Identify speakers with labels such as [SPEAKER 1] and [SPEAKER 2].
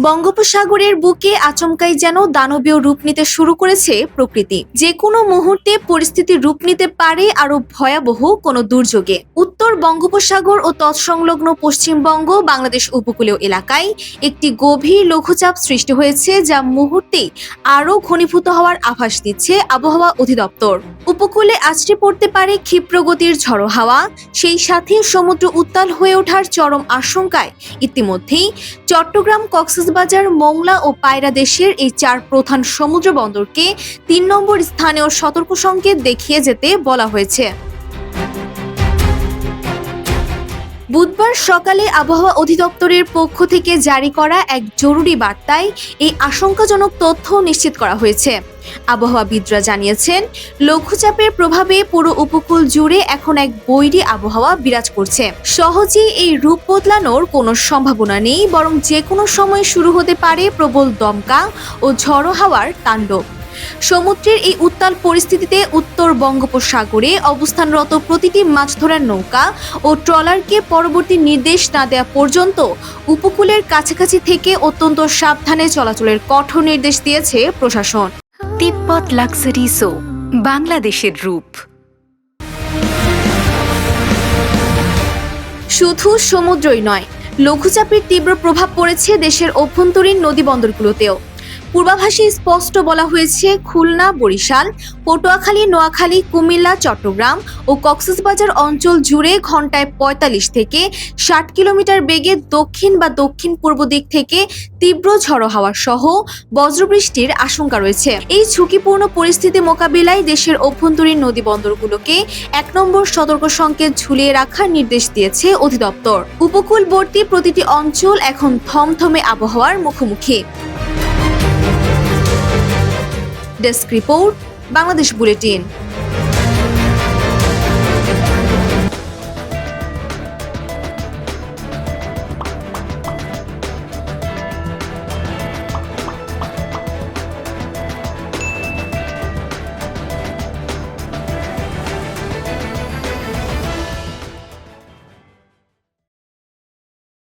[SPEAKER 1] বঙ্গোপসাগরের বুকে আচমকাই যেন দানবীয় রূপ নিতে শুরু করেছে প্রকৃতি। যে কোনো মুহূর্তে পরিস্থিতি রূপ নিতে পারে আরো ভয়াবহ কোনো দুর্যোগে। উত্তর বঙ্গোপসাগর ও তৎসংলগ্ন পশ্চিমবঙ্গ বাংলাদেশ উপকূলীয় এলাকায় একটি গভীর লঘুচাপ সৃষ্টি হয়েছে, যা মুহূর্তেই আরো ঘনীভূত হওয়ার আভাস দিচ্ছে আবহাওয়া অধিদপ্তর। উপকূলে আছড়ে পড়তে পারে ক্ষিপ্রগতির ঝড়ো হাওয়া, সেই সাথে সমুদ্র উত্তাল হয়ে ওঠার চরম আশঙ্কায় ইতিমধ্যেই চট্টগ্রাম, কক্সবাজার, মোংলা ও পায়রা দেশের এই চার প্রধান সমুদ্র বন্দরকে ৩ নম্বর স্থানীয় সতর্ক সংকেত দেখিয়ে যেতে বলা হয়েছে। বুধবার সকালে আবহাওয়া অধিদপ্তরের পক্ষ থেকে জারি করা এক জরুরি বার্তায় এই আশঙ্কাজনক তথ্য নিশ্চিত করা হয়েছে। আবহাওয়াবিদরা জানিয়েছেন, লঘুচাপের প্রভাবে পুরো উপকূল জুড়ে এখন এক বৈরী আবহাওয়া বিরাজ করছে। সহজেই এই রূপ বদলানোর কোনো সম্ভাবনা নেই, বরং যে কোনো সময় শুরু হতে পারে প্রবল দমকা ও ঝড়ো হাওয়ার তাণ্ডব। সমুদ্রের এই উত্তাল পরিস্থিতিতে উত্তর বঙ্গোপসাগরে অবস্থানরত প্রতিটি মাছ ধরার নৌকা ও ট্রলারকে পরবর্তী নির্দেশ না দেওয়া পর্যন্ত উপকূলের কাছাকাছি থেকে অত্যন্ত সাবধানে চলাচলের কঠোর নির্দেশ দিয়েছে প্রশাসন।
[SPEAKER 2] তিব্বত লাক্সারি সো, বাংলাদেশের রূপ।
[SPEAKER 1] শুধু সমুদ্রই নয়, লঘুচাপের তীব্র প্রভাব পড়েছে দেশের অভ্যন্তরীণ নদী বন্দরগুলোতেও। পূর্বাভাসে স্পষ্ট বলা হয়েছে, খুলনা, বরিশাল, পটুয়াখালী, নোয়াখালী, কুমিল্লা, চট্টগ্রাম ও কক্সবাজার অঞ্চল জুড়ে ঘন্টায় ৪৫ থেকে ৬০ কিলোমিটার বেগে দক্ষিণ বা দক্ষিণ পূর্ব দিক থেকে তীব্র ঝড়ো হাওয়া সহ বজ্রবৃষ্টির আশঙ্কা রয়েছে। এই ঝুঁকিপূর্ণ পরিস্থিতি মোকাবিলায় দেশের অভ্যন্তরীণ নদী বন্দরগুলোকে ১ নম্বর সতর্ক সংকেত ঝুলিয়ে রাখার নির্দেশ দিয়েছে অধিদপ্তর। উপকূলবর্তী প্রতিটি অঞ্চল এখন থমথমে আবহাওয়ার মুখোমুখি। Desk report, Bangladesh bulletin.